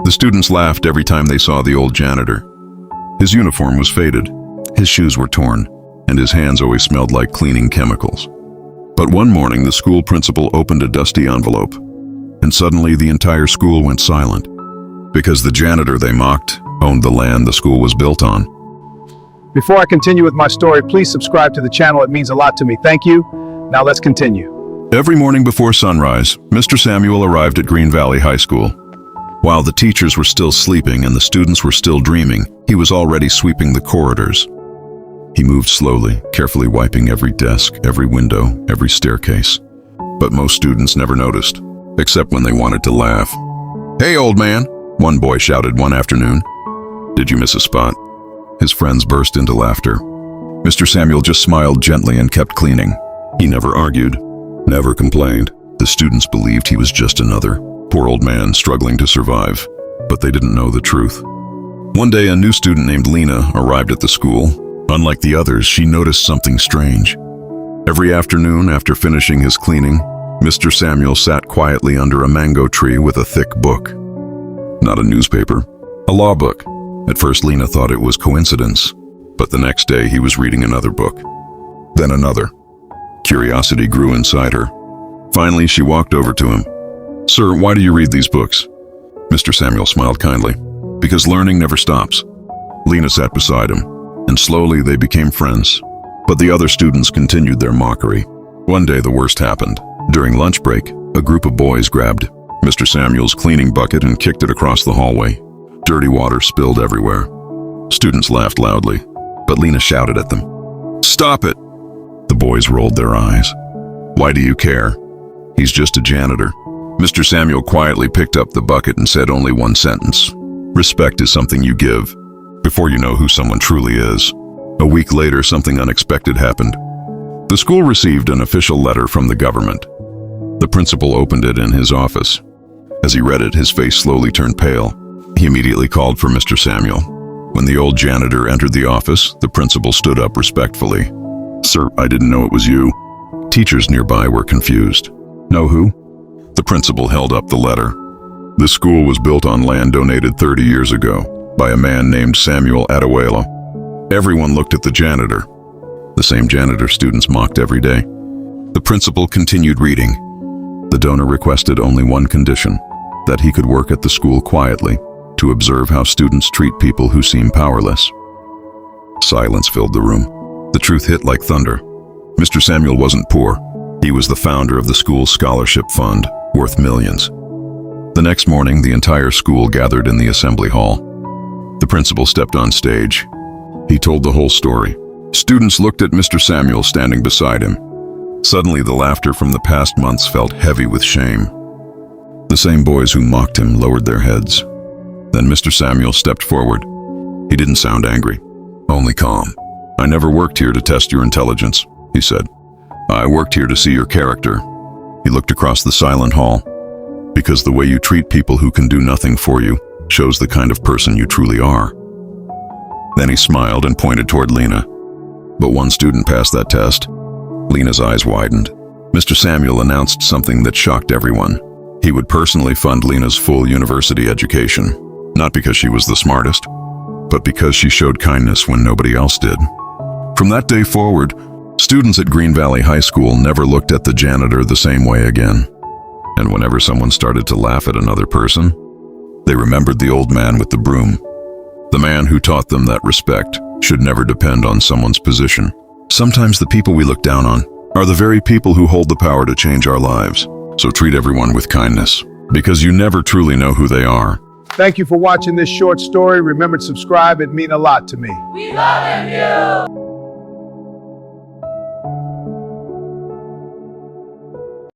The students laughed every time they saw the old janitor. His uniform was faded, his shoes were torn, and his hands always smelled like cleaning chemicals. But one morning, the school principal opened a dusty envelope, and suddenly the entire school went silent, because the janitor they mocked owned the land the school was built on. Before I continue with my story, please subscribe to the channel. It means a lot to me. Thank you. Now let's continue. Every morning before sunrise, Mr. Samuel arrived at Green Valley High School. While the teachers were still sleeping and the students were still dreaming, he was already sweeping the corridors. He moved slowly, carefully wiping every desk, every window, every staircase. But most students never noticed, except when they wanted to laugh. "Hey, old man," one boy shouted one afternoon. "Did you miss a spot?" His friends burst into laughter. Mr. Samuel just smiled gently and kept cleaning. He never argued, never complained. The students believed he was just another poor old man struggling to survive, but they didn't know the truth. One day, a new student named Lena arrived at the school. Unlike the others, she noticed something strange. Every afternoon, after finishing his cleaning, Mr. Samuel sat quietly under a mango tree with a thick book. Not a newspaper, a law book. At first, Lena thought it was coincidence, but the next day he was reading another book. Then another. Curiosity grew inside her. Finally, she walked over to him. "Sir, why do you read these books?" Mr. Samuel smiled kindly. "Because learning never stops." Lena sat beside him, and slowly they became friends. But the other students continued their mockery. One day the worst happened. During lunch break, a group of boys grabbed Mr. Samuel's cleaning bucket and kicked it across the hallway. Dirty water spilled everywhere. Students laughed loudly, but Lena shouted at them, "Stop it!" The boys rolled their eyes. "Why do you care? He's just a janitor." Mr. Samuel quietly picked up the bucket and said only one sentence. "Respect is something you give before you know who someone truly is." A week later, something unexpected happened. The school received an official letter from the government. The principal opened it in his office. As he read it, his face slowly turned pale. He immediately called for Mr. Samuel. When the old janitor entered the office, the principal stood up respectfully. "Sir, I didn't know it was you." Teachers nearby were confused. "Know who?" The principal held up the letter. "This school was built on land donated 30 years ago by a man named Samuel Adesuelo." Everyone looked at the janitor. The same janitor students mocked every day. The principal continued reading. The donor requested only one condition, that he could work at the school quietly, to observe how students treat people who seem powerless. Silence filled the room. The truth hit like thunder. Mr. Samuel wasn't poor. He was the founder of the school's scholarship fund, worth millions. The next morning, the entire school gathered in the assembly hall. The principal stepped on stage. He told the whole story. Students looked at Mr. Samuel standing beside him. Suddenly, the laughter from the past months felt heavy with shame. The same boys who mocked him lowered their heads. Then Mr. Samuel stepped forward. He didn't sound angry, only calm. "I never worked here to test your intelligence," he said. "I worked here to see your character." He looked across the silent hall. "Because the way you treat people who can do nothing for you shows the kind of person you truly are." Then he smiled and pointed toward Lena. But one student passed that test. Lena's eyes widened. Mr. Samuel announced something that shocked everyone. He would personally fund Lena's full university education, not because she was the smartest, but because she showed kindness when nobody else did. From that day forward, students at Green Valley High School never looked at the janitor the same way again. And whenever someone started to laugh at another person, they remembered the old man with the broom, the man who taught them that respect should never depend on someone's position. Sometimes the people we look down on are the very people who hold the power to change our lives. So treat everyone with kindness, because you never truly know who they are. Thank you for watching this short story. Remember to subscribe. It means a lot to me. We love you!